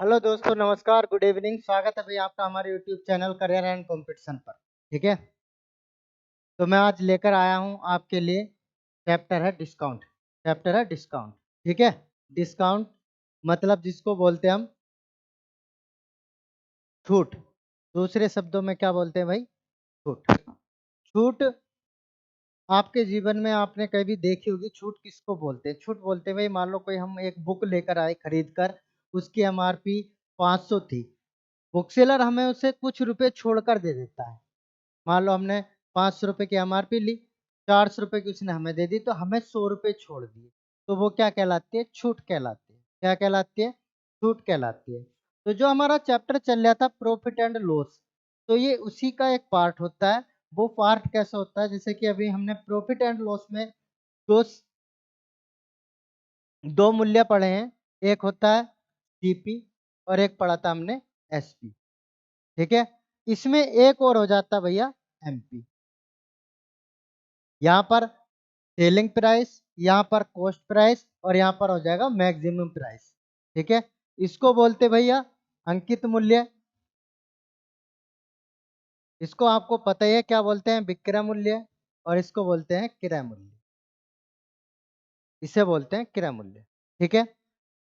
Hello दोस्तों, नमस्कार, good evening. स्वागत है भाई आपका हमारे YouTube channel career and competition पर। ठीक है, तो मैं आज लेकर आया हूं आपके लिए चैप्टर है डिस्काउंट। ठीक है, डिस्काउंट मतलब जिसको बोलते हैं हम छूट। दूसरे शब्दों में क्या बोलते हैं भाई? छूट। छूट आपके जीवन में आपने कभी देखी होगी। छूट किसको बोलते हैं? छूट बोलते हैं भाई, मान लो कोई हम एक बुक लेकर आए खरीद कर, उसकी एमआरपी 500 थी। बुक सेलर हमें उसे कुछ रुपए छोड़कर दे देता है। मान लो हमने 500 रुपये की एमआरपी ली, 400 रुपये की उसने हमें दे दी, तो हमें 100 रुपये छोड़ दिए। तो वो क्या कहलाती है? छूट कहलाती है। क्या कहलाती है? छूट कहलाती है। तो जो हमारा चैप्टर चल रहा था प्रॉफिट एंड लॉस, तो ये उसी का एक पार्ट होता है। वो पार्ट कैसा होता है? जैसे कि अभी हमने प्रॉफिट एंड लॉस में दो दो मूल्य पढ़े हैं। एक होता है सीपी और एक पढ़ा था हमने एसपी। ठीक है, इसमें एक और हो जाता है भैया एमपी। यहाँ पर सेलिंग प्राइस, यहाँ पर कॉस्ट प्राइस और यहाँ पर हो जाएगा मैक्सिमम प्राइस। ठीक है, इसको बोलते भैया अंकित मूल्य। इसको आपको पता ही है क्या बोलते हैं? विक्रय मूल्य। और इसको बोलते हैं क्रय मूल्य। इसे बोलते हैं क्रय मूल्य। ठीक है,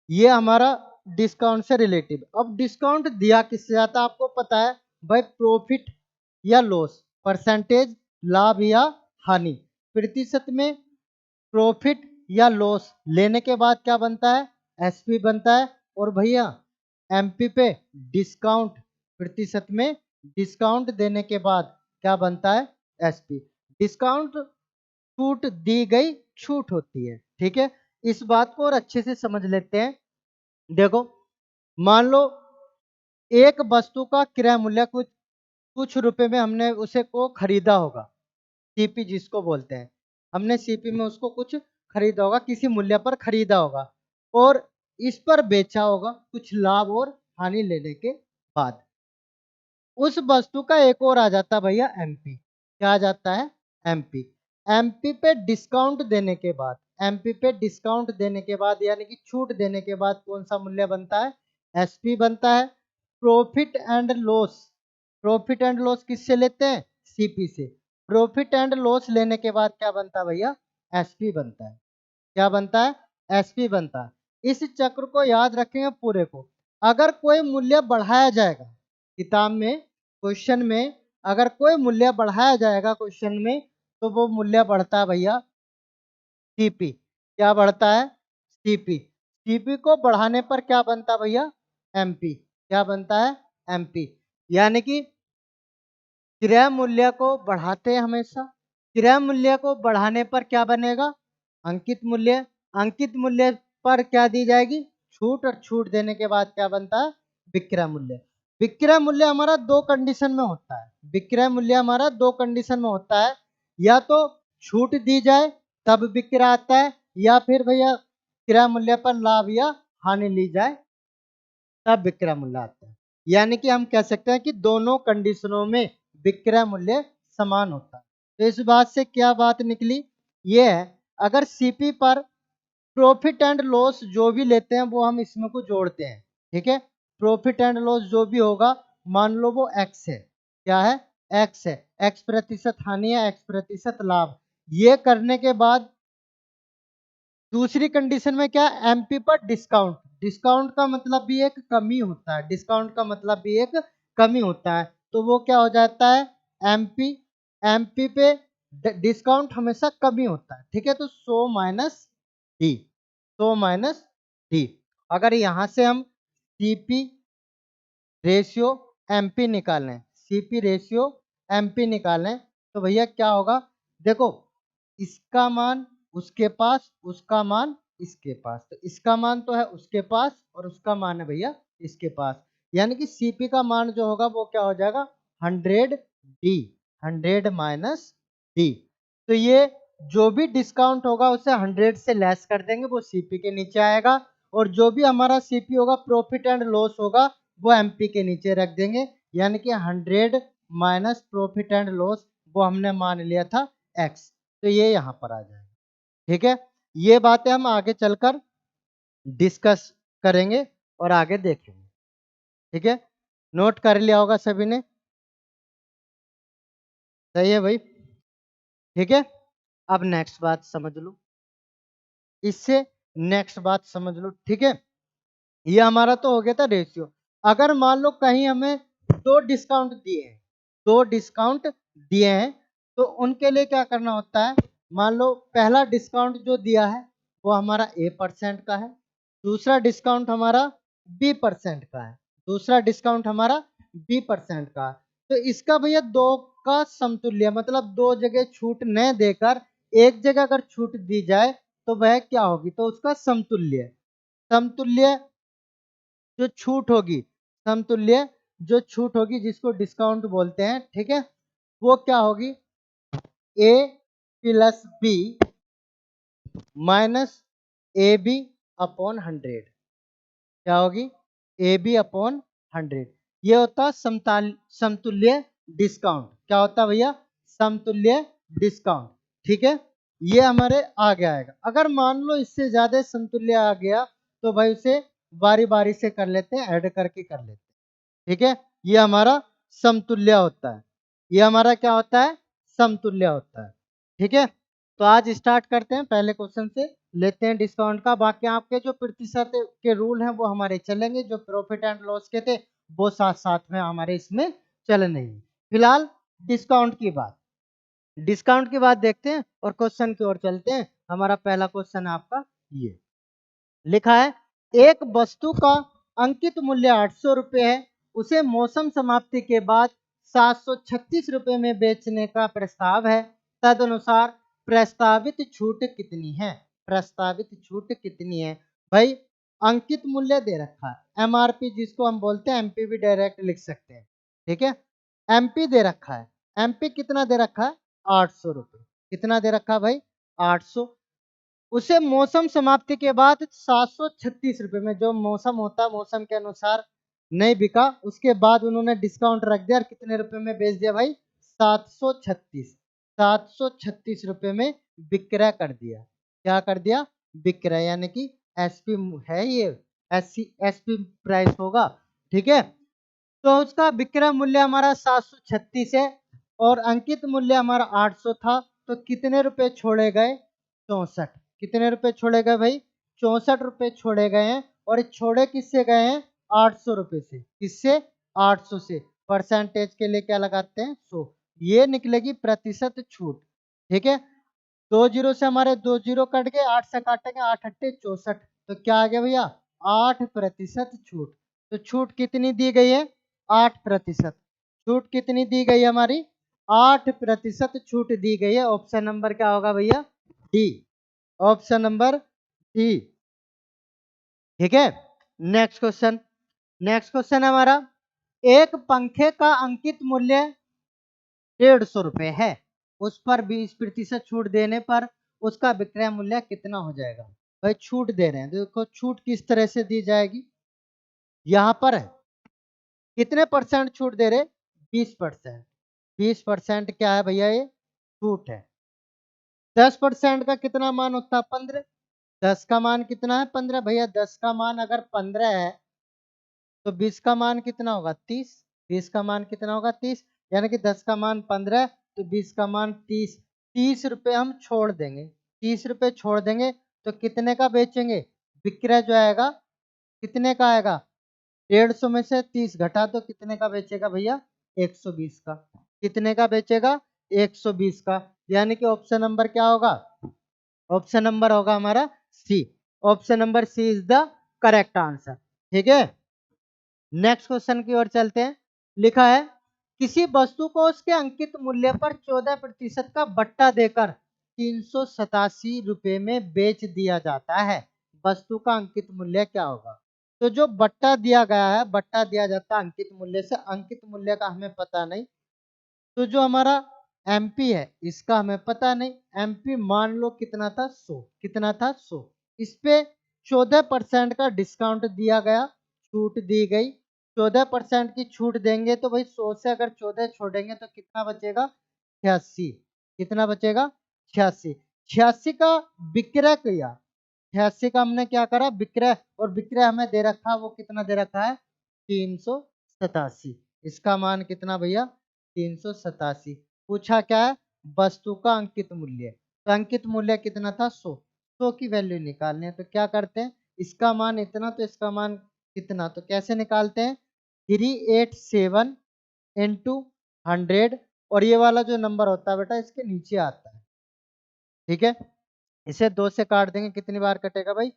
ये हमारा डिस्काउंट से रिलेटिव। अब डिस्काउंट दिया किससे जाता है आपको पता है भाई? प्रॉफिट या लॉस, परसेंटेज, लाभ या हानि, प्रतिशत में प्रॉफिट या लॉस लेने के बाद क्या बनता है? एसपी बनता है। और भैया एमपी पे डिस्काउंट, प्रतिशत में डिस्काउंट देने के बाद क्या बनता है? एसपी। डिस्काउंट छूट दी गई छूट होती है। ठीक है, इस बात को और अच्छे से समझ लेते हैं। देखो, मान लो एक वस्तु का क्रय मूल्य कुछ कुछ रुपए में हमने उसे को खरीदा होगा। सीपी जिसको बोलते हैं, हमने सीपी में उसको कुछ खरीदा होगा, किसी मूल्य पर खरीदा होगा और इस पर बेचा होगा कुछ लाभ और हानि लेने के बाद। उस वस्तु का एक और आ जाता है भैया एमपी। क्या आ जाता है? एमपी। एमपी पे डिस्काउंट देने के बाद, एमपी पे डिस्काउंट देने के बाद यानी कि छूट देने के बाद कौन सा मूल्य बनता है? एसपी बनता है। Profit and loss, profit and loss किससे लेते हैं? सीपी से। प्रॉफिट एंड लॉस लेने के बाद क्या बनता है भैया? एसपी बनता है। क्या बनता है? एसपी बनता है। इस चक्र को याद रखेंगे पूरे को। अगर कोई मूल्य बढ़ाया जाएगा किताब में, क्वेश्चन में अगर कोई मूल्य बढ़ाया जाएगा क्वेश्चन में, तो वो मूल्य बढ़ता है भैया सीपी। क्या बढ़ता है? सीपी। सीपी को बढ़ाने पर क्या बनता है भैया? एमपी। क्या बनता है? एमपी। यानी कि क्रय मूल्य को बढ़ाते हैं हमेशा। क्रय मूल्य को बढ़ाने पर क्या बनेगा? अंकित मूल्य। अंकित मूल्य पर क्या दी जाएगी? छूट। और छूट देने के बाद क्या बनता है? विक्रय मूल्य। विक्रय मूल्य हमारा दो कंडीशन में होता है। विक्रय मूल्य हमारा दो कंडीशन में होता है। या तो छूट दी जाए तब विक्रय आता है, या फिर भैया क्रय मूल्य पर लाभ या हानि ली जाए तब विक्रय मूल्य आता है। यानी कि हम कह सकते हैं कि दोनों कंडीशनों में विक्रय मूल्य समान होता है। तो इस बात से क्या बात निकली? ये है, अगर सीपी पर प्रॉफिट एंड लॉस जो भी लेते हैं वो हम इसमें को जोड़ते हैं। ठीक है, प्रॉफिट एंड लॉस जो भी होगा मान लो वो एक्स है। क्या है? एक्स है। एक्स प्रतिशत हानि है, एक्स प्रतिशत लाभ। ये करने के बाद दूसरी कंडीशन में क्या? एमपी पर डिस्काउंट। डिस्काउंट का मतलब भी एक कमी होता है। डिस्काउंट का मतलब भी एक कमी होता है। तो वो क्या हो जाता है? एमपी। एमपी पे डिस्काउंट हमेशा कमी होता है। ठीक है, तो 100 माइनस डी, 100 माइनस डी। अगर यहां से हम सीपी रेशियो एमपी निकालें, सीपी रेशियो एमपी निकालें, तो भैया क्या होगा? देखो, इसका मान उसके पास, उसका मान इसके पास, तो इसका मान तो है उसके पास और उसका मान है भैया इसके पास। यानी कि सीपी का मान जो होगा वो क्या हो जाएगा? 100 डी, 100 माइनस डी। तो ये जो भी डिस्काउंट होगा उसे 100 से लेस कर देंगे, वो सीपी के नीचे आएगा। और जो भी हमारा सीपी होगा, प्रॉफिट एंड लॉस होगा, वो एमपी के नीचे रख देंगे। यानी कि 100 माइनस प्रॉफिट एंड लॉस, वो हमने मान लिया था एक्स, तो ये यहाँ पर आ जाएगा। ठीक है, ये बातें हम आगे चलकर डिस्कस करेंगे और आगे देखेंगे। ठीक है, नोट कर लिया होगा सभी ने, सही है भाई। ठीक है, अब नेक्स्ट बात समझ लो, इससे नेक्स्ट बात समझ लो। ठीक है, ये हमारा तो हो गया था रेशियो। अगर मान लो कहीं हमें दो डिस्काउंट दिए हैं, दो डिस्काउंट दिए हैं, तो उनके लिए क्या करना होता है। मान लो पहला डिस्काउंट जो दिया है वो हमारा A% का है, दूसरा डिस्काउंट हमारा B% का है, दूसरा डिस्काउंट हमारा B% का है। तो इसका भैया दो का समतुल्य, मतलब दो जगह छूट न देकर एक जगह अगर छूट दी जाए तो वह क्या होगी, तो उसका समतुल्य, समतुल्य जो छूट होगी, समतुल्य जो छूट होगी जिसको डिस्काउंट बोलते हैं, ठीक है, वो क्या होगी, A+B माइनस AB/100, क्या होगी, AB/100। ये होता है समतुल्य डिस्काउंट। क्या होता है भैया, समतुल्य डिस्काउंट। ठीक है, ये हमारे आगे आएगा। अगर मान लो इससे ज्यादा समतुल्य आ गया तो भाई उसे बारी बारी से कर लेते हैं, ऐड करके कर लेते हैं। ठीक है, ये हमारा समतुल्य होता है, ये हमारा क्या होता है, समतुल्य होता है। ठीक है, तो आज स्टार्ट करते हैं पहले क्वेश्चन से, लेते हैं डिस्काउंट का। बाकी आपके जो प्रतिशत के रूल हैं वो हमारे चलेंगे, जो प्रॉफिट एंड लॉस के थे वो साथ साथ में हमारे इसमें चलने हैं। फिलहाल डिस्काउंट की बात, डिस्काउंट की बात देखते हैं और क्वेश्चन की ओर चलते हैं। हमारा पहला क्वेश्चन है आपका ये लिखा है, एक वस्तु का अंकित मूल्य 800 रुपये है, उसे मौसम समाप्ति के बाद 736 रुपये में बेचने का प्रस्ताव है, तदनुसार प्रस्तावित छूट कितनी है, प्रस्तावित छूट कितनी है। भाई अंकित मूल्य दे रखा है, MRP जिसको हम बोलते हैं, MP भी डायरेक्ट लिख सकते हैं। ठीक है, MP दे रखा है, MP कितना दे रखा है, 800 रुपये, कितना दे रखा है भाई, 800। उसे मौसम समाप्ति के बाद 736 रुपये में, जो मौसम होता है मौसम के अनुसार नहीं बिका, उसके बाद उन्होंने डिस्काउंट रख दिया और कितने रुपए में बेच दिया भाई, 736, 736 रुपये में विक्रय कर दिया। क्या कर दिया, विक्रय, यानी कि SP है ये, SP प्राइस होगा। ठीक है, तो उसका विक्रय मूल्य हमारा 736 है और अंकित मूल्य हमारा 800 था, तो कितने रुपए छोड़े गए, 64। कितने रुपए छोड़े गए भाई, 64 रुपए छोड़े गए हैं। और ये छोड़े किससे गए हैं, 800 रुपए से, किससे, 800 से। परसेंटेज के लिए क्या लगाते हैं, 100, ये निकलेगी प्रतिशत छूट। ठीक है, 20 से हमारे 20 कट गए, 8 से काटेंगे, 8×8 = 64, तो क्या आ गया भैया, 8% छूट। तो छूट कितनी दी गई है, 8%। छूट कितनी दी गई है हमारी, 8% छूट दी गई है। ऑप्शन नंबर क्या होगा भैया, डी, ऑप्शन नंबर डी। ठीक है, नेक्स्ट क्वेश्चन, नेक्स्ट क्वेश्चन हमारा, एक पंखे का अंकित मूल्य 150 रुपए है, उस पर 20% छूट देने पर उसका विक्रय मूल्य कितना हो जाएगा। भाई छूट दे रहे हैं, देखो छूट किस तरह से दी जाएगी, यहाँ पर कितने परसेंट छूट दे रहे, 20%। 20% क्या है भैया, ये छूट है। 10% का कितना मान होता है, 15। 10 का मान कितना है, 15। भैया 10 का मान अगर 15 है तो 20 का मान कितना होगा, 30। 20 का मान कितना होगा, 30, यानी कि 10 का मान 15 तो 20 का मान 30। 30 रुपए हम छोड़ देंगे, 30 रुपए छोड़ देंगे तो कितने का बेचेंगे, विक्रय जो आएगा कितने का आएगा, 150 में से 30 घटा तो कितने का बेचेगा भैया, 120 का। कितने का बेचेगा, 120 का। यानी कि ऑप्शन नंबर क्या होगा, ऑप्शन नंबर होगा हमारा C. Option number C is the correct answer. ठीक है, नेक्स्ट क्वेश्चन की ओर चलते हैं। लिखा है, किसी वस्तु को उसके अंकित मूल्य पर 14% का बट्टा देकर 387 रुपये में बेच दिया जाता है, वस्तु का अंकित मूल्य क्या होगा। तो जो बट्टा दिया गया है, बट्टा दिया जाता है अंकित मूल्य से, अंकित मूल्य का हमें पता नहीं, तो जो हमारा MP है इसका हमें पता नहीं। MP मान लो कितना था, 100, कितना था, 100। इस पे 14% का डिस्काउंट दिया गया, छूट दी गई। 14% की छूट देंगे तो भाई 100 से अगर 14 छोड़ेंगे तो कितना बचेगा, 86। कितना बचेगा, 86। 86 का विक्रय किया, 86 का हमने क्या करा, विक्रय, और विक्रय हमें दे रखा है वो कितना दे रखा है, 387। इसका मान कितना भैया? 387। पूछा क्या है? वस्तु का अंकित मूल्य। तो अंकित मूल्य कितना था? 100। 100 की वैल्यू निकालनी है तो क्या करते हैं? इसका मान इतना तो इसका मान कितना, तो कैसे निकालते हैं? 387 इंटू 100, और ये वाला जो नंबर होता है बेटा इसके नीचे आता है। ठीक है, इसे 2 से काट देंगे, कितनी बार कटेगा भाई?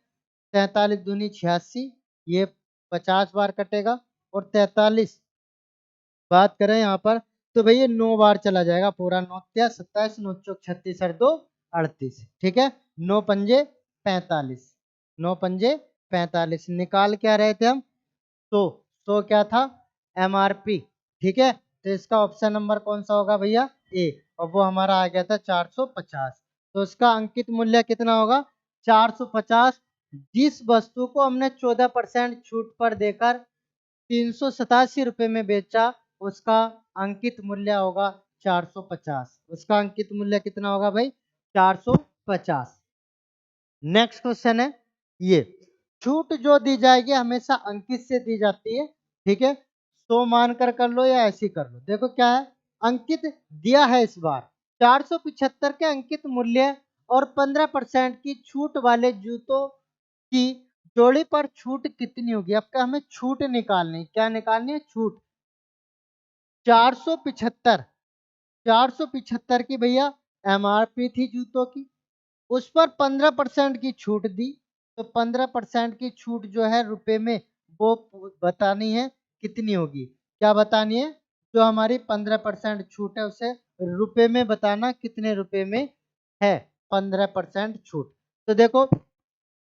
43 दूनी 86, ये 50 बार कटेगा। और 43 बात करें यहाँ पर तो भैया 9 बार चला जाएगा पूरा। 9 क्या 27, 9 चौक 36 और 2 38। ठीक है, 9 पंजे 45, 9 पंजे 45। निकाल क्या रहे थे हम? 100। 100 क्या था? एमआरपी। ठीक है, तो इसका ऑप्शन नंबर कौन सा होगा भैया? ए। और वो हमारा आ गया था 450। तो इसका अंकित मूल्य कितना होगा? 450। जिस वस्तु को हमने 14% छूट पर देकर 387 में बेचा, उसका अंकित मूल्य होगा 450। उसका अंकित मूल्य कितना होगा भाई? 450। नेक्स्ट क्वेश्चन है ये, छूट जो दी जाएगी हमेशा अंकित से दी जाती है। ठीक है, 100 मानकर कर लो या ऐसी कर लो। देखो क्या है, अंकित दिया है इस बार 475 के अंकित मूल्य और 15% की छूट वाले जूतों की जोड़ी पर छूट कितनी होगी? आपका हमें छूट निकालनी है। क्या निकालनी है? छूट। 475, 475 की भैया एमआरपी थी जूतों की, उस पर 15% की छूट दी। तो 15% की छूट जो है रुपए में, वो बतानी है कितनी होगी। क्या बतानी है? जो हमारी 15% छूट है उसे रुपए में बताना, कितने रुपए में है 15% छूट। तो देखो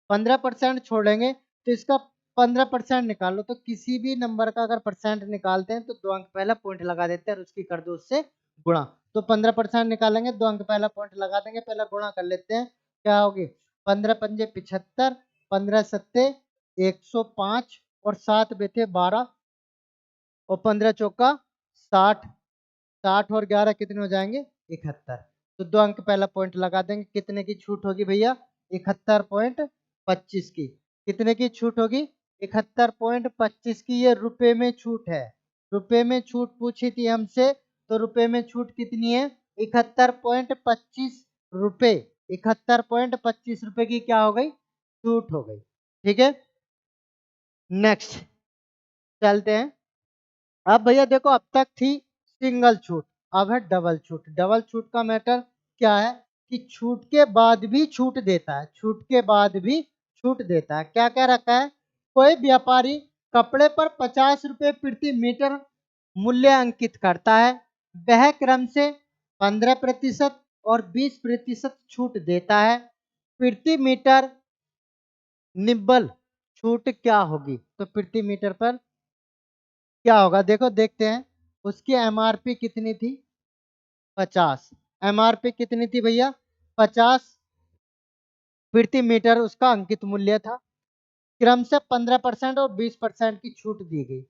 15% छोड़ेंगे तो इसका 15% निकालो। तो किसी भी नंबर का अगर परसेंट निकालते हैं तो 2 अंक पहला पॉइंट लगा देते हैं और उसकी कर दो उससे गुणा। तो 15% निकालेंगे, 2 अंक पहला पॉइंट लगा देंगे, पहला गुणा कर लेते हैं। क्या होगी? 15 पंजे 75, 15 सत्ते 105 और 7 बेथे 12 और 15 चौका 60। 60 और 11 कितने हो जाएंगे? 71। तो 2 अंक पहला पॉइंट लगा देंगे। कितने की छूट होगी भैया? 71.25 की। कितने की छूट होगी? 71.25 की। ये रुपए में छूट है। रुपए में छूट पूछी थी हमसे, तो रुपए में छूट कितनी है? 71.25 रुपए। 71.25 रुपए की क्या हो गई? छूट हो गई। ठीक है, नेक्स्ट चलते हैं। अब भैया देखो, अब तक थी सिंगल छूट, अब है डबल छूट। डबल छूट का मैटर क्या है? कि छूट के बाद भी छूट देता है। छूट के बाद भी छूट देता है। क्या क्या रखा है? कोई व्यापारी कपड़े पर 50 रुपए प्रति मीटर मूल्य अंकित करता है, वह क्रम से 15% और 20% छूट देता है। प्रति मीटर निब्बल छूट क्या होगी? तो प्रति मीटर पर क्या होगा? देखो देखते हैं। उसकी एमआरपी कितनी थी? 50। एमआरपी कितनी थी भैया? 50 प्रति मीटर उसका अंकित मूल्य था। क्रम से 15% और 20% की छूट दी गई।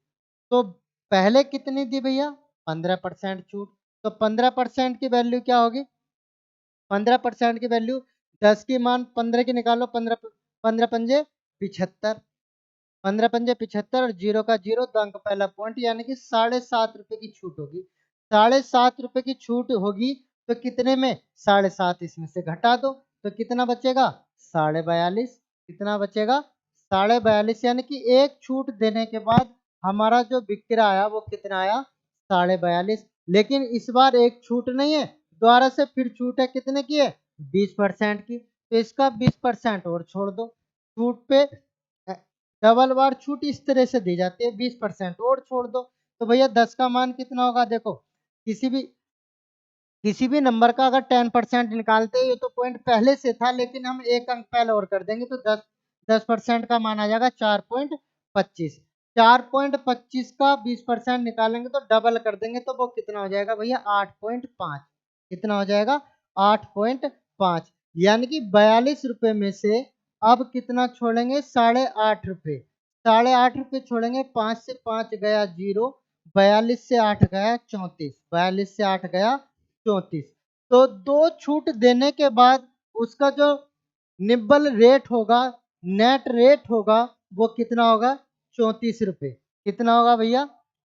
तो पहले कितनी दी भैया? 15% छूट। तो 15% की वैल्यू क्या होगी? 15% की वैल्यू 10 की मान 15 की निकालो। 15 15 पंजे 75, 15 पंजे 75 और 0 का 0, 2 अंक पहला पॉइंट, यानी कि 7.5 रुपए की छूट होगी। 7.5 रुपए की छूट होगी तो कितने में? 7.5 इसमें से घटा दो तो कितना बचेगा? 42.5। कितना बचेगा? 42.5। यानी कि एक छूट देने के बाद हमारा जो विक्रय आया वो कितना आया? 42.5। लेकिन इस बार एक छूट नहीं है, दोबारा से फिर छूट है। कितने की है? 20% की। तो इसका 20% और छोड़ दो। छूट पे डबल बार छूट इस तरह से दी जाती है, 20% और छोड़ दो। तो भैया 10 का मान कितना होगा? देखो किसी भी नंबर का अगर 10% निकालते हैं, ये तो पॉइंट पहले से था लेकिन हम एक अंक पहले और कर देंगे तो 10% का मान आ जाएगा 4.25। 4.25 का 20% निकालेंगे तो डबल कर देंगे तो वो कितना हो जाएगा भैया? 8.5। कितना हो जाएगा? 8.5। यानी कि 42 रुपए में से अब कितना छोड़ेंगे? 8.5 रुपए। 8.5 रुपए छोड़ेंगे। 5 से 5 गया 0, 42 से 8 गया 34, 42 से 8 गया 34। तो 2 छूट देने के बाद उसका जो निब्बल रेट होगा, नेट रेट होगा, वो कितना होगा? 34 रुपए। कितना होगा भैया?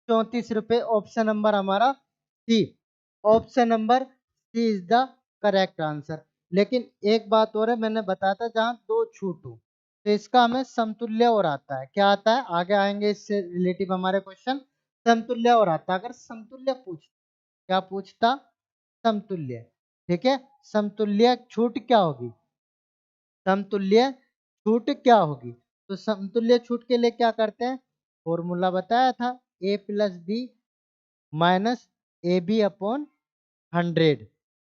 34 रुपये। ऑप्शन नंबर हमारा C, option number C is the correct answer. लेकिन एक बात और है, मैंने बताया था जहां दो छूट हो तो इसका हमें समतुल्य और आता है। क्या आता है? आगे आएंगे इससे रिलेटिव हमारे क्वेश्चन। समतुल्य और आता है। अगर समतुल्य पूछ, क्या पूछता? समतुल्य। ठीक है, समतुल्य छूट क्या होगी? समतुल्य छूट क्या होगी? तो समतुल्य छूट के लिए क्या करते हैं? फॉर्मूला बताया था, A plus B minus A B upon 100,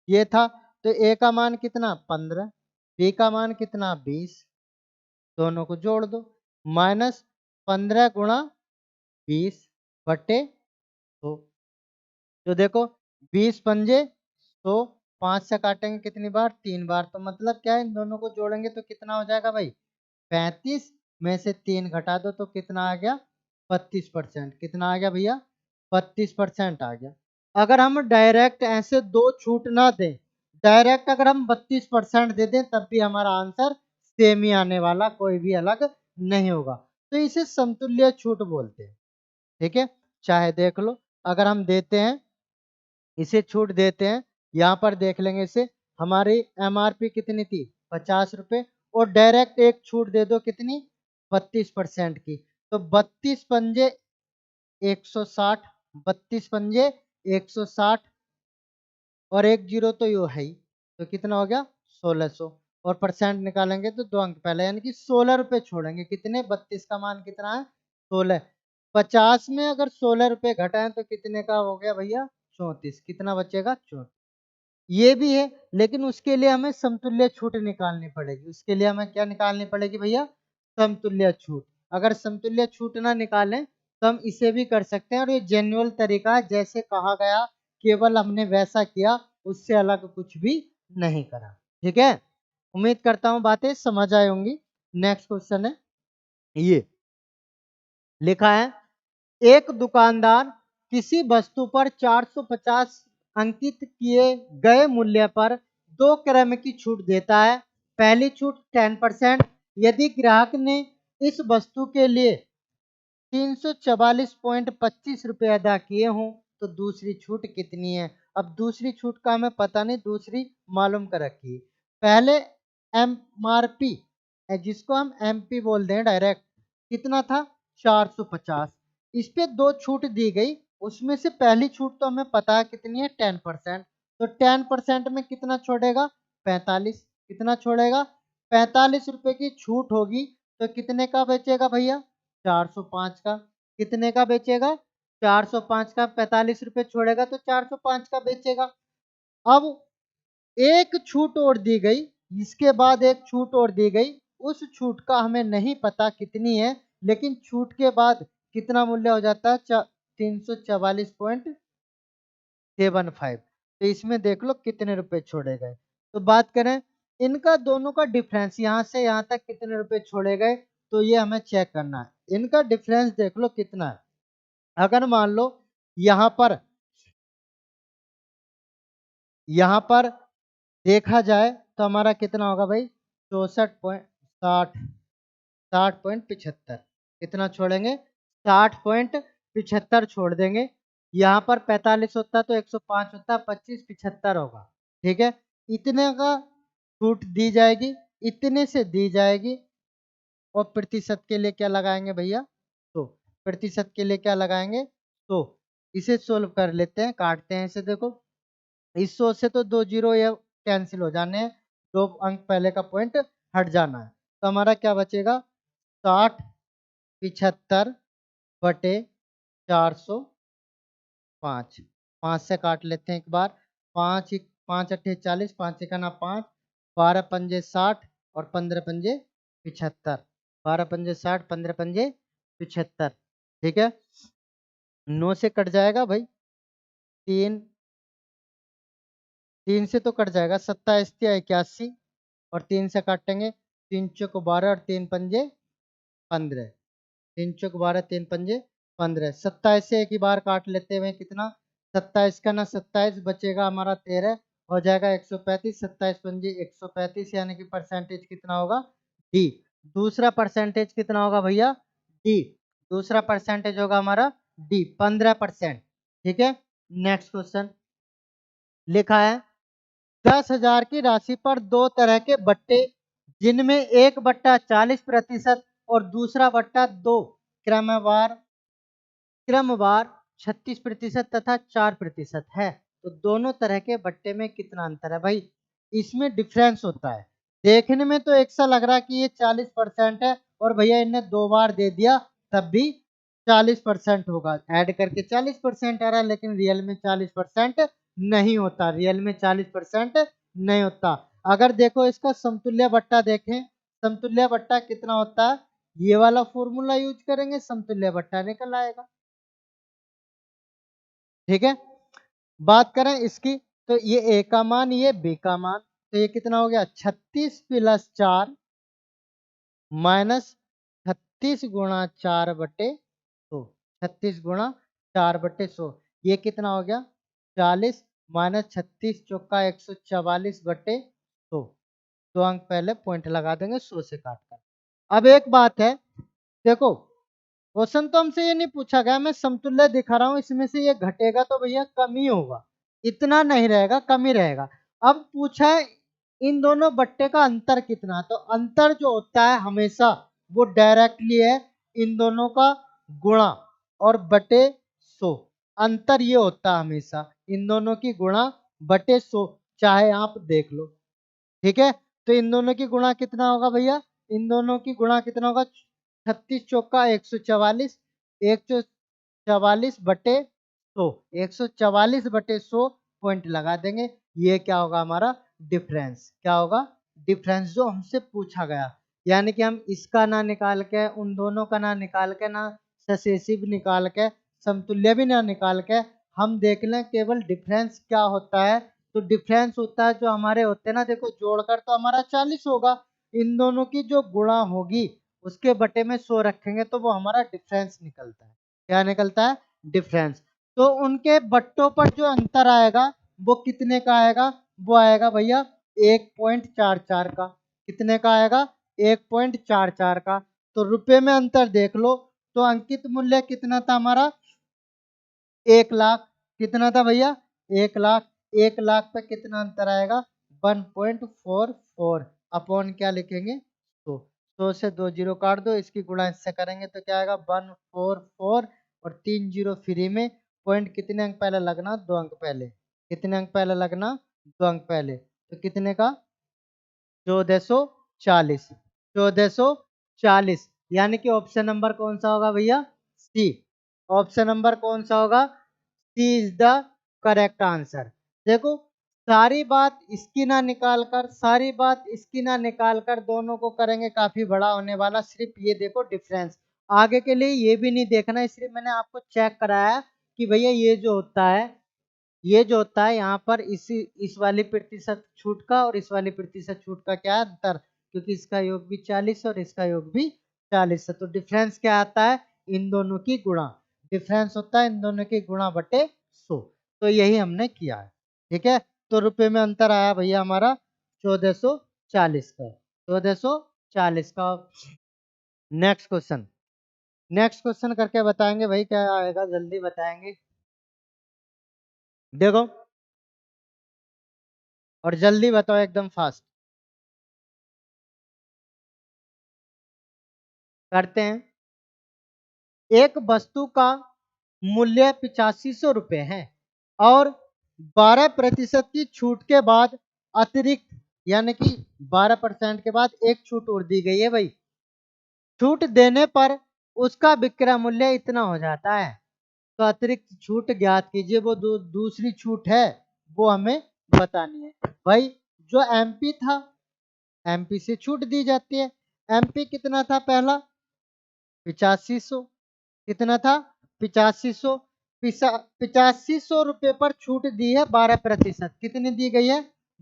ये था। तो ए का मान कितना? 15, बी का मान कितना? 20, दोनों को जोड़ दो, माइनस 15 × 20 बटे 100। तो देखो 20 पंजे 100, 5 से काटेंगे कितनी बार? 3 बार। तो मतलब क्या है, इन दोनों को जोड़ेंगे तो कितना हो जाएगा भाई? 35 में से 3 घटा दो तो कितना आ गया? 32%। कितना आ गया भैया? 32% आ गया। अगर हम डायरेक्ट ऐसे दो छूट ना दें, डायरेक्ट अगर हम 32% दे दें तब भी हमारा आंसर सेम ही आने वाला, कोई भी अलग नहीं होगा। तो इसे समतुल्य छूट बोलते हैं। ठीक है, चाहे देख लो, अगर हम देते हैं, इसे छूट देते हैं, यहाँ पर देख लेंगे इसे, हमारी एमआरपी कितनी थी? 50 रुपये, और डायरेक्ट एक छूट दे दो कितनी? 32% की। तो 32 पंजे 160, 32 पंजे 160, और एक जीरो तो यो है ही, तो कितना हो गया? 1600। और परसेंट निकालेंगे तो 2 अंक पहले, यानी कि 16 रुपये छोड़ेंगे। कितने? 32 का मान कितना है? 16। 50 में अगर 16 रुपये घटाएं तो कितने का हो गया भैया? 34। कितना बचेगा? 34। ये भी है, लेकिन उसके लिए हमें समतुल्य छूट निकालनी पड़ेगी। उसके लिए हमें क्या निकालनी पड़ेगी भैया? समतुल्य छूट। अगर समतुल्य छूट ना निकालें तो हम इसे भी कर सकते हैं, और ये जेन्युइन तरीका है, जैसे कहा गया केवल हमने वैसा किया, उससे अलग कुछ भी नहीं करा। ठीक है, उम्मीद करता हूं बातें समझ आई होंगी। नेक्स्ट क्वेश्चन है, ये लिखा है, एक दुकानदार किसी वस्तु पर 450 अंकित किए गए मूल्य पर 2 क्रम की छूट देता है। पहली छूट 10%। यदि ग्राहक ने इस वस्तु के लिए 344.25 रुपये अदा किए हों तो दूसरी छूट कितनी है? अब दूसरी छूट का हमें पता नहीं, दूसरी मालूम कर रखी है। पहले एमआरपी, जिसको हम एमपी बोल दें डायरेक्ट, कितना था? 450। इस पे दो छूट दी गई, उसमें से पहली छूट तो हमें पता है कितनी है? 10%। तो 10% में कितना छोड़ेगा? 45। कितना छोड़ेगा? 45 रुपये की छूट होगी, तो कितने का बेचेगा भैया? 405 का। कितने का बेचेगा? 405 का। 45 रुपये छोड़ेगा तो 405 का बेचेगा। अब एक छूट और दी गई, इसके बाद एक छूट और दी गई, उस छूट का हमें नहीं पता कितनी है, लेकिन छूट के बाद कितना मूल्य हो जाता है? 344.75। तो इसमें देख लो कितने रुपए छोड़े गए। तो बात करें इनका दोनों का डिफरेंस, यहाँ से यहाँ तक कितने रुपए छोड़े गए, तो ये हमें चेक करना है। इनका डिफरेंस देख लो कितना है। अगर मान लो यहाँ पर देखा जाए तो हमारा कितना होगा भाई? 64.60, 60.75। कितना छोड़ेंगे? 60.75 छोड़ देंगे। यहाँ पर 45 होता तो 105 होता, 25 75 होगा। ठीक है, इतने का छूट दी जाएगी, इतने से दी जाएगी। और प्रतिशत के लिए क्या लगाएंगे भैया? तो प्रतिशत के लिए क्या लगाएंगे? तो इसे सोल्व कर लेते हैं, काटते हैं इसे। देखो इस 100 से तो 2 जीरो ये कैंसिल हो जाने हैं, 2 अंक पहले का पॉइंट हट जाना है। तो हमारा क्या बचेगा? 60 75 बटे 405। 5 से काट लेते हैं एक बार। 5 5 अट्ठे 40, 5 × 5, 12 पंजे 60, और 15 पंजे 75। 12 पंजे 60, 15 पंजे 75। ठीक है, 9 से कट जाएगा भाई, 3, 3 से तो कट जाएगा, 27 × 81, और 3 से काटेंगे, 3 चौक 12 और 3 पंजे 15। 3 चौक 12, 3 पंजे 15। 27 से एक ही बार काट लेते हुए कितना? 27 का ना 27 बचेगा हमारा 13, हो जाएगा 135। 27 पंजे 135, यानी कि परसेंटेज कितना होगा? डी। दूसरा परसेंटेज कितना होगा भैया? डी। दूसरा परसेंटेज होगा हमारा डी 15%। ठीक है, नेक्स्ट क्वेश्चन लिखा है 10,000 की राशि पर दो तरह के बट्टे जिनमें एक बट्टा 40% और दूसरा बट्टा दो क्रमवार क्रमवार 36% तथा 4% है, तो दोनों तरह के बट्टे में कितना अंतर है भाई? इसमें डिफरेंस होता है। देखने में तो एक सा लग रहा है कि ये 40% है और भैया इन्हें दो बार दे दिया तब भी 40% होगा, ऐड करके 40% आ रहा है, लेकिन रियल में 40% नहीं होता, रियल में 40% नहीं होता। अगर देखो इसका समतुल्य बट्टा देखें, समतुल्य बट्टा कितना होता है, ये वाला फॉर्मूला यूज करेंगे, समतुल्य बट्टा निकल आएगा। ठीक है, बात करें इसकी तो ये ए का मान, ये बी का मान, तो ये कितना हो गया 36 + 4 माइनस 36 × 4/100, 36 × 4/100, ये कितना हो गया 40 माइनस 36 चौका 144/100। दो अंक पहले पॉइंट लगा देंगे 100 से काट कर। अब एक बात है, देखो क्वेश्चन तो हमसे ये नहीं पूछा गया, मैं समतुल्य दिखा रहा हूं, इसमें से ये घटेगा तो भैया कम ही होगा, इतना नहीं रहेगा, कम ही रहेगा। अब पूछा है इन दोनों बट्टे का अंतर कितना, तो अंतर जो होता है हमेशा वो डायरेक्टली है इन दोनों का गुणा और बटे 100, अंतर ये होता है हमेशा इन दोनों की गुणा बटे 100, चाहे आप देख लो। ठीक है, तो इन दोनों की गुणा कितना होगा भैया, इन दोनों की गुणा कितना होगा 36 चौका 144, 144/100, 144/100 पॉइंट लगा देंगे। ये क्या होगा हमारा डिफरेंस, क्या होगा डिफरेंस जो हमसे पूछा गया। यानी कि हम इसका ना निकाल के, उन दोनों का ना निकाल के, ना सक्सेसिव निकाल के, समतुल्य भी ना निकाल के, हम देख लें केवल डिफरेंस क्या होता है। तो डिफरेंस होता है जो हमारे होते हैं ना, देखो जोड़कर तो हमारा 40 होगा, इन दोनों की जो गुणा होगी उसके बटे में 100 रखेंगे तो वो हमारा डिफरेंस निकलता है। क्या निकलता है? डिफरेंस। तो उनके बट्टों पर जो अंतर आएगा वो कितने का आएगा, वो आएगा भैया 1.44 का। कितने का आएगा? 1.44 का। तो रुपए में अंतर देख लो, तो अंकित मूल्य कितना था हमारा 1,00,000। कितना था भैया 1,00,000। 1,00,000 पे कितना अंतर आएगा 1.44 अपॉन क्या लिखेंगे 100। 100 से 2 जीरो काट दो, इसकी गुणा इससे करेंगे तो क्या आएगा 144 और 3 जीरो फ्री में। पॉइंट कितने अंक पहले लगना, 2 अंक पहले। कितने अंक पहले लगना, 2 अंक पहले। तो कितने का 1440। 1440 यानी कि ऑप्शन नंबर कौन सा होगा भैया, सी। ऑप्शन नंबर कौन सा होगा, सी इज द करेक्ट आंसर। देखो सारी बात इसकी ना निकाल कर, सारी बात इसकी ना निकाल कर दोनों को करेंगे काफी बड़ा होने वाला। सिर्फ ये देखो डिफरेंस, आगे के लिए ये भी नहीं देखना, इसलिए मैंने आपको चेक कराया कि भैया ये जो होता है, ये जो होता है यहाँ पर इस वाली प्रतिशत छूट का और इस वाली प्रतिशत छूट का क्या है अंतर, क्योंकि इसका योग भी 40 और इसका योग भी 40 है। तो डिफरेंस क्या आता है, इन दोनों की गुणा। डिफरेंस होता है इन दोनों की गुणा बटे 100। तो यही हमने किया है। ठीक है, तो रुपए में अंतर आया भैया हमारा 1440 का, 1440 का। नेक्स्ट क्वेश्चन, नेक्स्ट क्वेश्चन करके बताएंगे भाई क्या आएगा, जल्दी बताएंगे देखो, और जल्दी बताओ एकदम फास्ट। करते हैं, एक वस्तु का मूल्य 8500 रुपये है और 12% की छूट के बाद अतिरिक्त, यानी कि 12% के बाद एक छूट और दी गई है भाई, छूट देने पर उसका विक्रय मूल्य इतना हो जाता है। तो अतिरिक्त छूट ज्ञात कीजिए, वो दूसरी छूट है वो हमें बतानी है भाई। जो एमपी था, एमपी से छूट दी जाती है। एमपी कितना था पहला 8500, कितना था 8500। 8500 रुपये पर छूट दी है 12%, कितनी दी गई है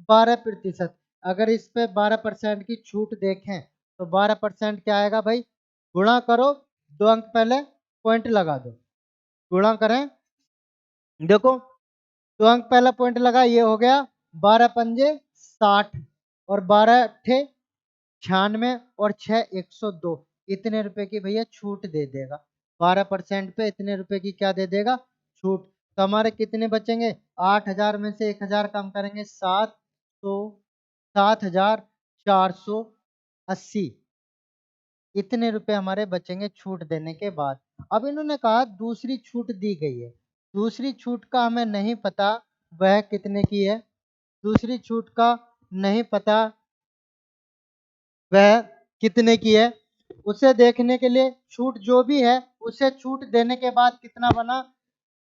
12%। अगर इस पे 12% की छूट देखें तो 12% क्या आएगा भाई, गुणा करो, 2 अंक पहले पॉइंट लगा दो, गुणा करें, देखो 2 अंक पहला पॉइंट लगा, ये हो गया 12 पंजे 60 और 12 अट्ठे 96 और 6 102, इतने रुपए की भैया छूट दे देगा। 12% पे इतने रुपए की क्या दे देगा, छूट। तो हमारे कितने बचेंगे, 8,000 में से 1,000 कम करेंगे, 7,480, इतने रुपए हमारे बचेंगे छूट देने के बाद। अब इन्होंने कहा दूसरी छूट दी गई है, दूसरी छूट का हमें नहीं पता वह कितने की है, दूसरी छूट का नहीं पता वह कितने की है। उसे देखने के लिए छूट जो भी है उसे छूट देने के बाद कितना बना,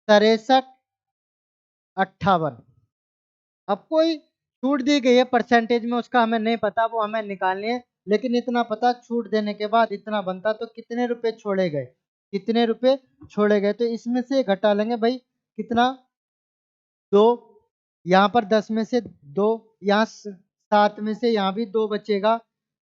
6358। अब कोई छूट दी गई है परसेंटेज में, उसका हमें नहीं पता, वो हमें निकालनी है। लेकिन इतना पता छूट देने के बाद इतना बनता, तो कितने रुपए छोड़े गए, कितने रुपए छोड़े गए। तो इसमें से घटा लेंगे भाई, कितना, 2, यहाँ पर 10 में से 2, यहाँ 7 में से यहाँ भी 2 बचेगा,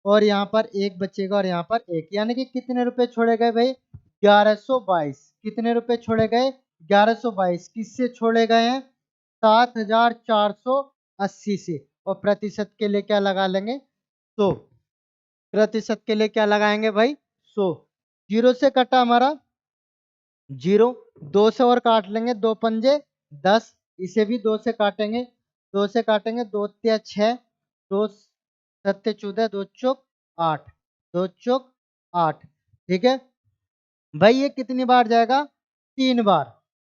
और यहाँ पर 1 बचेगा, और यहाँ पर 1, यानी कि कितने रुपए छोड़े गए भाई, 1122। कितने रुपए छोड़े गए, 1122। किससे छोड़े गए हैं, 7,480 से। और प्रतिशत के लिए क्या लगा लेंगे, 100। प्रतिशत के लिए क्या लगाएंगे भाई, 100। जीरो से कटा हमारा जीरो, 2 से और काट लेंगे, 2 पंजे 10, इसे भी 2 से काटेंगे, 2 से काटेंगे, 2 तिया 6, 2 सत्ते 14, 2 चौक 8, 2 चौक 8। ठीक है भाई, ये कितनी बार जाएगा, 3 बार।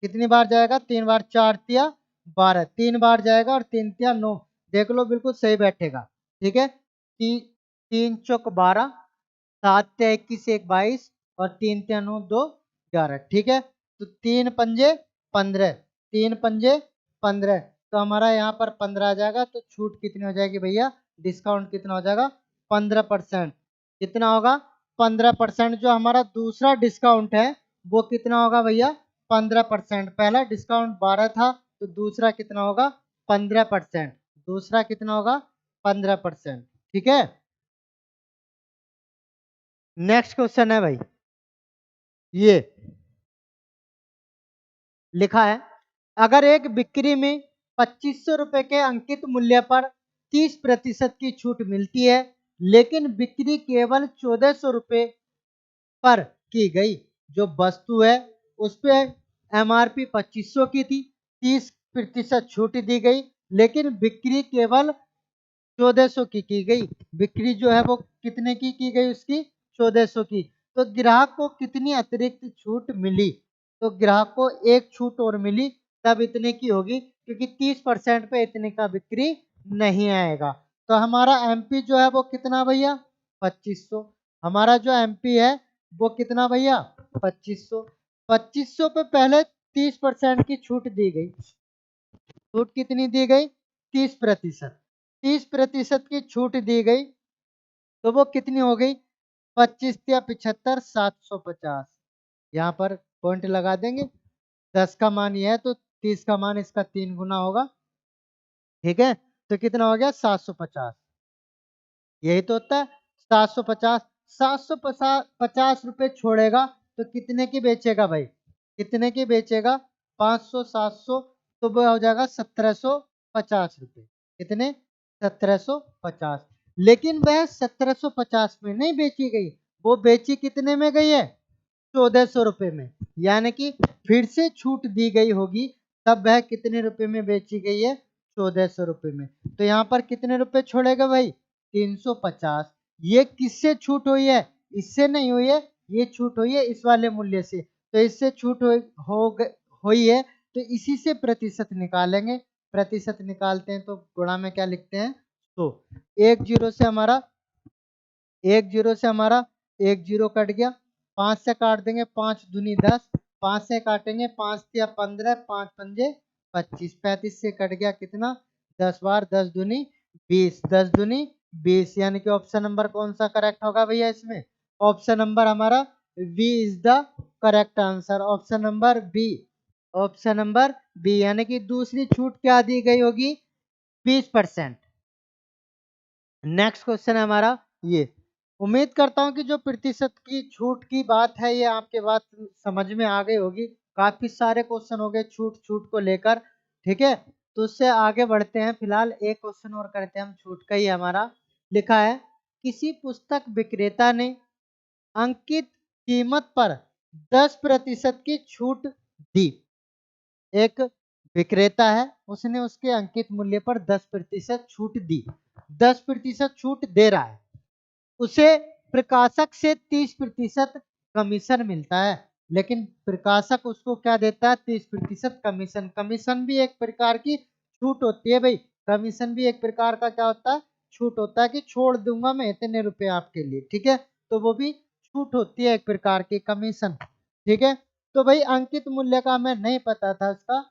कितनी बार जाएगा, 3 बार, 4 तिया 12, 3 बार जाएगा, और 3 तिया 9। देख लो बिल्कुल सही बैठेगा। ठीक है, 3 चौक 12, 7 तिया 21, 1 22, और 3 तिया 9, 2 11। ठीक है, तो 3 पंजे 15, 3 पंजे 15, तो हमारा यहाँ पर 15 आ जाएगा। तो छूट कितनी हो जाएगी भैया, डिस्काउंट कितना हो जाएगा, 15%। कितना होगा, 15%। जो हमारा दूसरा डिस्काउंट है वो कितना होगा भैया, 15%। पहला डिस्काउंट 12 था, तो दूसरा कितना होगा, 15%। दूसरा कितना होगा, 15%। ठीक है, नेक्स्ट क्वेश्चन है भाई, ये लिखा है, अगर एक बिक्री में 2500 रुपए के अंकित मूल्य पर 30% की छूट मिलती है, लेकिन बिक्री केवल 1400 रुपए पर की गई, जो वस्तु है उस पे एमआरपी 2500 की थी, 30% छूट दी गई, लेकिन बिक्री केवल 1400 की गई। बिक्री जो है वो कितने की गई, उसकी 1400 की। तो ग्राहक को कितनी अतिरिक्त छूट मिली, तो ग्राहक को एक छूट और मिली, तब इतने की होगी, क्योंकि 30% पे इतने का बिक्री नहीं आएगा। तो हमारा एमपी जो है वो कितना भैया, 2500। हमारा जो एमपी है वो कितना भैया, 2500। 2500 पे पहले 30% की छूट दी गई, छूट कितनी दी गई, 30%। 30% की छूट दी गई, तो वो कितनी हो गई, 25 या 75, 750। यहाँ पर पॉइंट लगा देंगे, 10 का मान ये है तो 30 का मान इसका 3 गुना होगा। ठीक है, तो कितना हो गया, 750। यही तो होता है, 750। 750 रुपए छोड़ेगा, तो कितने की बेचेगा भाई, कितने की बेचेगा, 500, 700, तो वो हो जाएगा 1750 रुपए। कितने, 1750। लेकिन वह 1750 में नहीं बेची गई, वो बेची कितने में गई है, 1400 रुपए में। यानी कि फिर से छूट दी गई होगी, तब वह कितने रुपए में बेची गई है, 1400 रुपए में। तो यहाँ पर कितने रुपए छोड़ेगा भाई, 350। ये किससे छूट हुई है, इससे नहीं हुई है, ये छूट हुई है इस वाले मूल्य से। तो इससे छूट हुई है, तो इसी से प्रतिशत निकालेंगे। प्रतिशत निकालते हैं तो गुणा में क्या लिखते हैं, तो एक जीरो से हमारा, एक जीरो से हमारा एक जीरो कट गया, 5 से काट देंगे, 5 दूनी 10, 5 से काटेंगे, 5 या 15, 5 पंजे 25, 35 से कट गया कितना, 10 बार 10 दूनी 20, 10 दूनी 20। यानी कि ऑप्शन नंबर कौन सा करेक्ट होगा भैया इसमें, ऑप्शन नंबर हमारा B is the correct answer. Option number B, option number B, यानी कि दूसरी छूट क्या दी गई होगी, 20%। नेक्स्ट क्वेश्चन है हमारा ये, उम्मीद करता हूं कि जो प्रतिशत की छूट की बात है ये आपके बात समझ में आ गई होगी। काफी सारे क्वेश्चन हो गए छूट छूट को लेकर। ठीक है, तो उससे आगे बढ़ते हैं, फिलहाल एक क्वेश्चन और करते हैं हम, छूट का ही है हमारा। लिखा है, किसी पुस्तक विक्रेता ने अंकित कीमत पर 10% की छूट दी। एक विक्रेता है, उसने उसके अंकित मूल्य पर 10% छूट दी, 10% छूट दे रहा है, उसे प्रकाशक से 30% कमीशन मिलता है। लेकिन प्रकाशक उसको क्या देता है? 30% कमीशन। कमीशन भी एक प्रकार की छूट होती है भाई, कमीशन भी एक प्रकार का क्या होता है? छूट होता है कि छोड़ दूंगा मैं इतने रुपए आपके लिए, ठीक है, तो वो भी छूट होती है एक प्रकार की कमीशन, ठीक है। तो भाई अंकित मूल्य का हमें नहीं पता था उसका,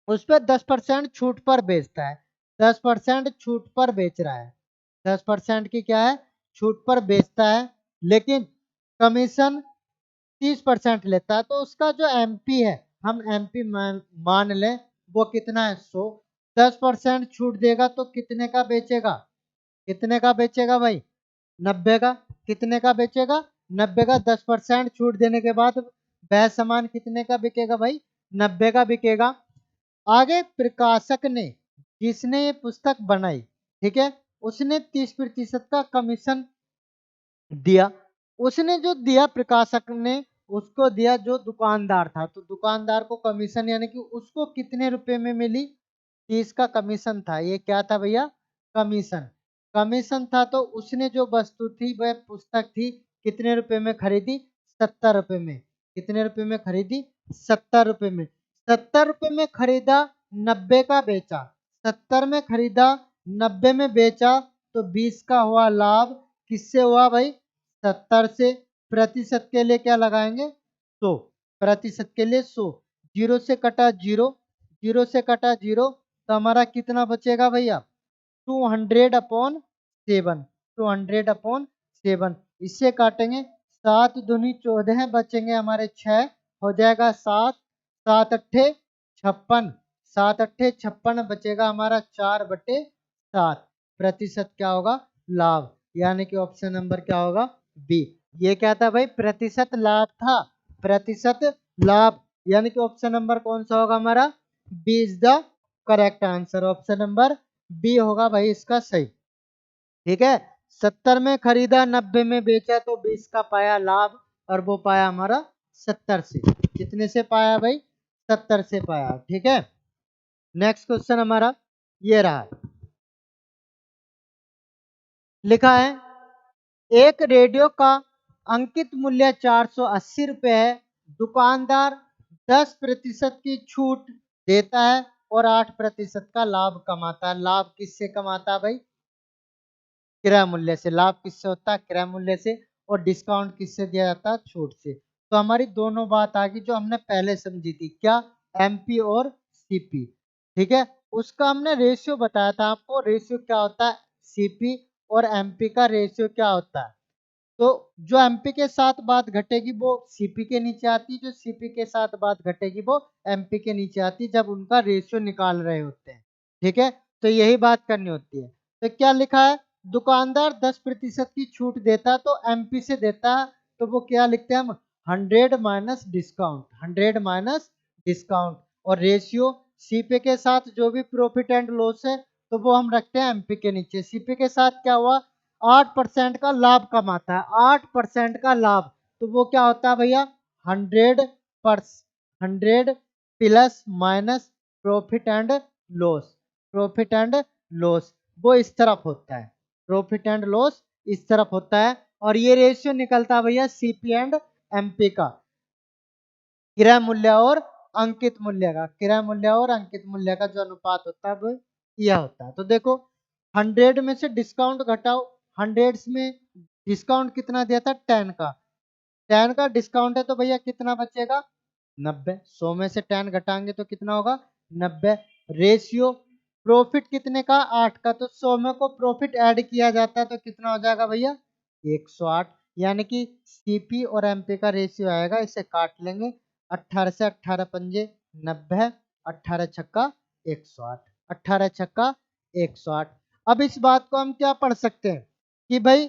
उस पर 10% छूट पर बेचता है, 10% छूट पर बेच रहा है, 10% की क्या है? छूट पर बेचता है, लेकिन कमीशन 30% लेता है। तो उसका जो एमपी है, हम एमपी मान लें, वो कितना है? 100। 10% छूट देगा तो कितने का बेचेगा? कितने का बेचेगा भाई? 90 का। कितने का बेचेगा? 90 का। 10% छूट देने के बाद वह सामान कितने का बिकेगा भाई? 90 का बिकेगा। आगे प्रकाशक ने, जिसने ये पुस्तक बनाई, ठीक है, उसने 30% का कमीशन दिया। उसने जो दिया प्रकाशक ने, उसको दिया जो दुकानदार था, तो दुकानदार को कमीशन यानी कि उसको कितने रुपए में मिली? 30 का कमीशन था। ये क्या था भैया? कमीशन। कमीशन था, तो उसने जो वस्तु थी, वह पुस्तक थी, कितने रुपए में खरीदी? 70 रुपए में। कितने रुपए में खरीदी? 70 रुपए में। 70 रुपए में खरीदा, 90 का बेचा। 70 में खरीदा, 90 में बेचा, तो 20 का हुआ लाभ। किससे हुआ भाई? 70 से। प्रतिशत के लिए क्या लगाएंगे? 100। प्रतिशत के लिए 100। जीरो से कटा जीरो, जीरो से कटा जीरो, तो हमारा कितना बचेगा भैया? 200/7। 200/7 इससे काटेंगे, 7 दूनी 14 बचेंगे हमारे 6, हो जाएगा 7, 7 अट्ठे 56, 7 अट्ठे 56 बचेगा हमारा 4/7। प्रतिशत क्या होगा? लाभ। यानी कि ऑप्शन नंबर क्या होगा? बी। ये क्या था भाई? प्रतिशत लाभ था, प्रतिशत लाभ, यानी कि ऑप्शन नंबर कौन सा होगा हमारा? B is the correct answer. Option number B होगा भाई इसका सही, ठीक है। 70 में खरीदा, 90 में बेचा, तो 20 का पाया लाभ, और वो पाया हमारा 70 से। कितने से पाया भाई? 70 से पाया, ठीक है। नेक्स्ट क्वेश्चन हमारा ये रहा, लिखा है एक रेडियो का अंकित मूल्य 480 रुपए है, दुकानदार 10% की छूट देता है और 8% का लाभ कमाता है। लाभ किससे कमाता है भाई? क्रय मूल्य से। लाभ किससे होता है? क्रय मूल्य से। और डिस्काउंट किससे दिया जाता है? छूट से। तो हमारी दोनों बात आ गई जो हमने पहले समझी थी, क्या? एमपी और सीपी, ठीक है। उसका हमने रेशियो बताया था आपको, रेशियो क्या होता है? सीपी और एमपी का रेशियो क्या होता है? तो जो एमपी के साथ बात घटेगी वो सीपी के नीचे आती, जो सीपी के साथ बात घटेगी वो एमपी के नीचे आती, जब उनका रेशियो निकाल रहे होते हैं, ठीक है। तो यही बात करनी होती है। तो क्या लिखा है? दुकानदार 10% की छूट देता है, तो एमपी से देता है, तो वो क्या लिखते हैं हम? 100 माइनस डिस्काउंट, 100 माइनस डिस्काउंट। और रेशियो सीपी के साथ जो भी प्रॉफिट एंड लॉस है, तो वो हम रखते हैं एमपी के नीचे। सीपी के साथ क्या हुआ? 8% का लाभ कमाता है, 8% का लाभ, तो वो क्या होता है भैया? 100 100 plus minus profit and loss. Profit and loss वो इस तरफ होता है, प्रॉफिट एंड लॉस इस तरफ होता है। और ये रेशियो निकलता है भैया सीपी एंड एमपी का, क्रय मूल्य और अंकित मूल्य का। क्रय मूल्य और अंकित मूल्य का जो अनुपात होता है वो यह होता है। तो देखो 100 में से डिस्काउंट घटाओ, 100 में डिस्काउंट कितना दिया था? 10 का, 10 का डिस्काउंट है, तो भैया कितना बचेगा? 90। 100 में से 10 घटाएंगे तो कितना होगा? 90। रेशियो प्रॉफिट कितने का? 8 का, तो 100 में को प्रॉफिट ऐड किया जाता है तो कितना हो जाएगा भैया? 108। यानी कि सीपी और एमपी का रेशियो आएगा, इसे काट लेंगे, 18 से 18 पंजे 90, 18 छक्का 108, 18 छक्का 108। अब इस बात को हम क्या पढ़ सकते हैं कि भाई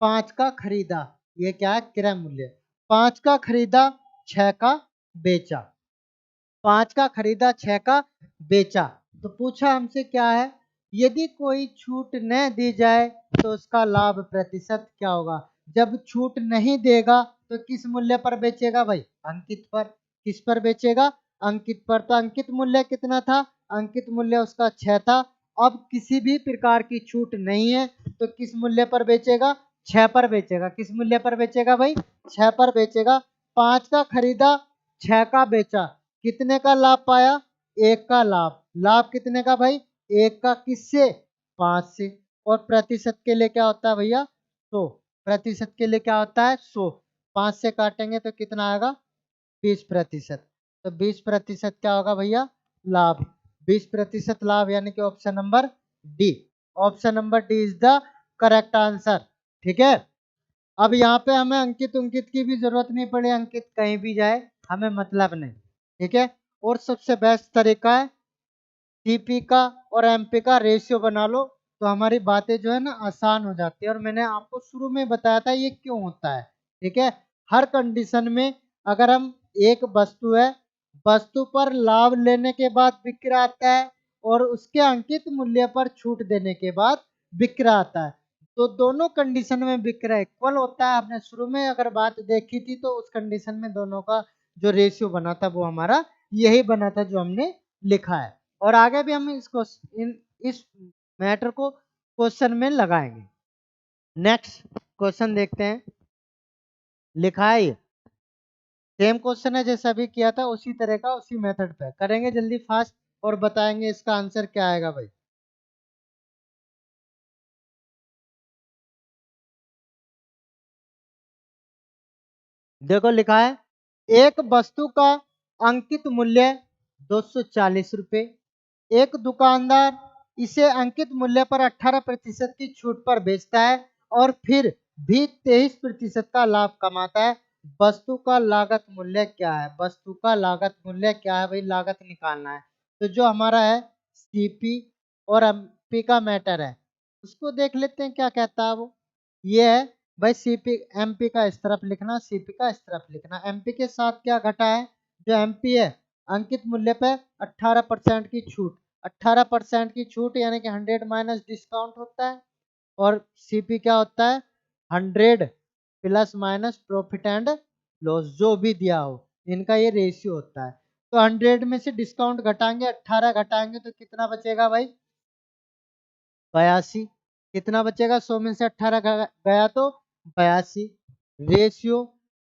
5 का खरीदा, ये क्या है? क्रय मूल्य। 5 का खरीदा, 6 का बेचा, 5 का खरीदा, 6 का बेचा। तो पूछा हमसे क्या है? यदि कोई छूट न दी जाए तो उसका लाभ प्रतिशत क्या होगा? जब छूट नहीं देगा तो किस मूल्य पर बेचेगा भाई? अंकित पर। किस पर बेचेगा? अंकित पर। तो अंकित मूल्य कितना था? अंकित मूल्य उसका 6 था। अब किसी भी प्रकार की छूट नहीं है तो किस मूल्य पर बेचेगा? 6 पर बेचेगा। किस मूल्य पर बेचेगा भाई? 6 पर बेचेगा। 5 का खरीदा, 6 का बेचा, कितने का लाभ पाया? 1 का लाभ। लाभ कितने का भाई? 1 का। किससे? 5 से। और प्रतिशत के लिए क्या होता है भैया? 100। प्रतिशत के लिए क्या होता है? 100। 5 से काटेंगे तो कितना आएगा? 20%। तो 20% क्या होगा भैया? लाभ। 20% लाभ, यानी कि option number D. Option number D is the correct answer. ठीक है। अब यहाँ पे हमें अंकित उंकित की भी जरूरत नहीं पड़ी, अंकित कहीं भी जाए हमें मतलब नहीं। ठीक है। और सबसे बेस्ट तरीका है सीपी का और एमपी का रेशियो बना लो, तो हमारी बातें जो है ना आसान हो जाती है। और मैंने आपको शुरू में बताया था ये क्यों होता है। ठीक है। हर कंडीशन में अगर हम, एक वस्तु है, वस्तु पर लाभ लेने के बाद विक्रय आता है और उसके अंकित मूल्य पर छूट देने के बाद विक्रय आता है, तो दोनों कंडीशन में विक्रय इक्वल होता है। आपने शुरू में अगर बात देखी थी तो उस कंडीशन में दोनों का जो रेशियो बना था वो हमारा यही बना था जो हमने लिखा है। और आगे भी हम इस मैटर को क्वेश्चन में लगाएंगे। नेक्स्ट क्वेश्चन देखते हैं। लिखा है ये सेम क्वेश्चन है जैसा भी किया था, उसी तरह का, उसी मेथड पे करेंगे। जल्दी फास्ट और बताएंगे इसका आंसर क्या आएगा भाई। देखो लिखा है एक वस्तु का अंकित मूल्य 240 रुपए। एक दुकानदार इसे अंकित मूल्य पर 18% की छूट पर बेचता है और फिर भी 23% का लाभ कमाता है। वस्तु का लागत मूल्य क्या है? वस्तु का लागत मूल्य क्या है भाई? लागत निकालना है। तो जो हमारा है सीपी और एमपी का मैटर है, उसको देख लेते हैं क्या कहता है वो। ये है भाई सीपी, एमपी का इस तरफ लिखना, सीपी का इस तरफ लिखना। एमपी के साथ क्या घटा है? जो एमपी है अंकित मूल्य पे 18% की छूट। 18% की छूट यानी कि 100 माइनस डिस्काउंट होता है। और सीपी क्या होता है? 100 plus minus profit and loss, जो भी दिया हो, इनका ये रेशियो होता है। तो 100 में से डिस्काउंट घटाएंगे, 18 घटाएंगे तो कितना बचेगा भाई? 82। कितना बचेगा? 100 में से 18 गया तो 82। रेशियो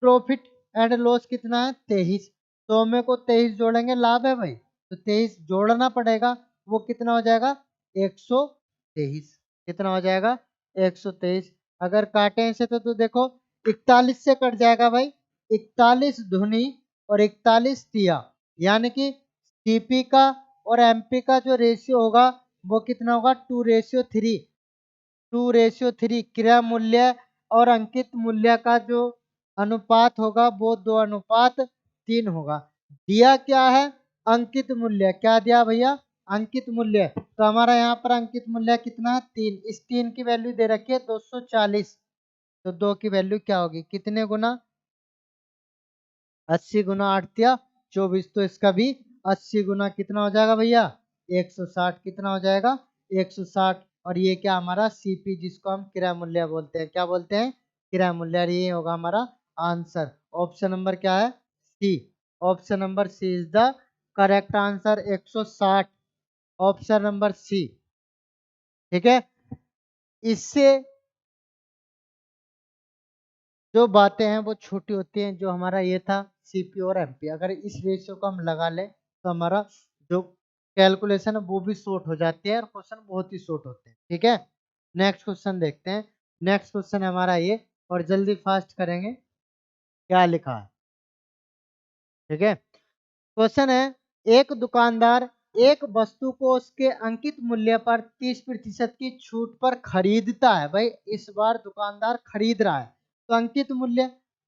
प्रॉफिट एंड लॉस कितना है? 23। 100 में को 23 जोड़ेंगे, लाभ है भाई, तो 23 जोड़ना पड़ेगा। वो कितना हो जाएगा? 123। कितना हो जाएगा? 123। अगर काटे इसे तो देखो 41 से कट जाएगा भाई। 41 धुनी और 41 तिया, यानी कि सीपी का और एमपी का जो रेशियो होगा वो कितना होगा? 2:3। 2:3 क्रय मूल्य और अंकित मूल्य का जो अनुपात होगा वो 2:3 होगा। दिया क्या है? अंकित मूल्य। क्या दिया भैया? अंकित मूल्य। तो हमारा यहाँ पर अंकित मूल्य कितना है? 3। इस 3 की वैल्यू दे रखी है 240। तो 2 की वैल्यू क्या होगी? कितने गुना? 80 गुना 8 या 24। तो इसका भी 80 गुना कितना हो जाएगा भैया? 160। कितना हो जाएगा? 160। और ये क्या हमारा सीपी, जिसको हम किराया मूल्य बोलते हैं, क्या बोलते हैं? किराया मूल्य। ये होगा हमारा आंसर। ऑप्शन नंबर क्या है? C. Option number C is the correct answer. 160। Option number C. ठीक है। इससे जो बातें हैं वो छोटी होती हैं। जो हमारा ये था सीपी और एमपी, अगर इस रेशियो को हम लगा लें तो हमारा जो कैलकुलेशन है वो भी शॉर्ट हो जाती है और क्वेश्चन बहुत ही शॉर्ट होते हैं। ठीक है। नेक्स्ट क्वेश्चन देखते हैं। नेक्स्ट क्वेश्चन हमारा ये, और जल्दी फास्ट करेंगे। क्या लिखा है? ठीक है। क्वेश्चन है एक दुकानदार एक वस्तु को उसके अंकित मूल्य पर 30% की छूट पर खरीदता है। भाई इस बार दुकानदार खरीद रहा है, तो अंकित मूल्य,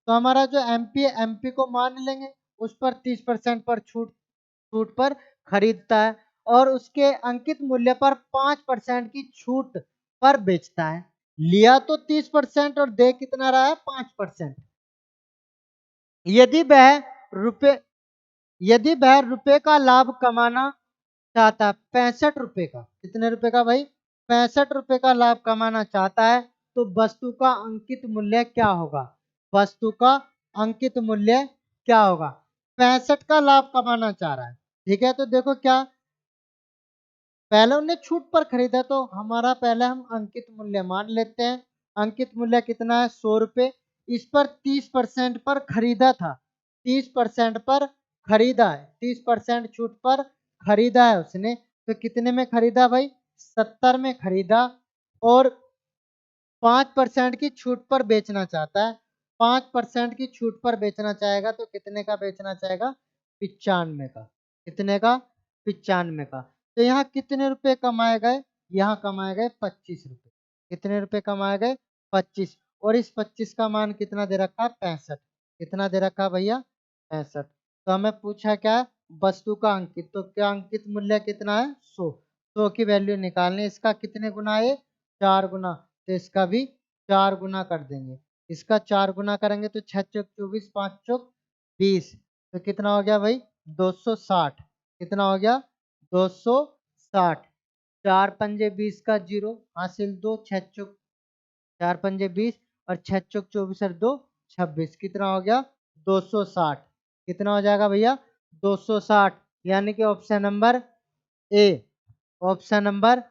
तो हमारा जो एमपी है, एमपी को मान लेंगे, उस पर 30% पर छूट, छूट पर खरीदता है और उसके अंकित मूल्य पर 5% की छूट पर बेचता है। लिया तो 30% और दे कितना रहा है? 5%। यदि वह रुपए यदि वह रुपए का लाभ कमाना चाहता है, 65 रुपए का, कितने रुपए का भाई? 65 रुपए का लाभ कमाना चाहता है, तो वस्तु का अंकित मूल्य क्या होगा? वस्तु का अंकित मूल्य क्या होगा। 65 का लाभ कमाना चाह रहा है, ठीक है। तो देखो क्या, पहले उन्हें छूट पर खरीदा, तो हमारा पहले हम अंकित मूल्य मान लेते हैं। अंकित मूल्य कितना है, 100 रुपये। इस पर 30% पर खरीदा था, 30% पर खरीदा है, 30% छूट पर खरीदा है उसने। तो कितने में खरीदा भाई, 70 में खरीदा। और 5% की छूट पर बेचना चाहता है, 5% की छूट पर बेचना चाहेगा, तो कितने का बेचना चाहेगा, 95 का। कितने का, 95 का। तो यहाँ कितने रुपए कमाए गए, यहाँ कमाए गए 25 रुपए। कितने रुपए कमाए गए, 25। और इस 25 का मान कितना दे रखा, 65। कितना दे रखा भैया, 65। तो हमें पूछा क्या है, वस्तु का अंकित। तो क्या अंकित मूल्य कितना है, 100। 100 की वैल्यू निकालनी, इसका कितने गुना है, 4 गुना। तो इसका भी 4 गुना कर देंगे। इसका 4 गुना करेंगे तो 6 चौक 24, 5 चौक 20। तो कितना हो गया भाई, 260। कितना हो गया, 260। 4 पंजे 20 का 0 हासिल, 2 6 चौक 4 पंजे 20 और 6 चौक 24 और 2 26। कितना हो गया, 260। कितना हो जाएगा भैया, 260। यानी कि option number A, option number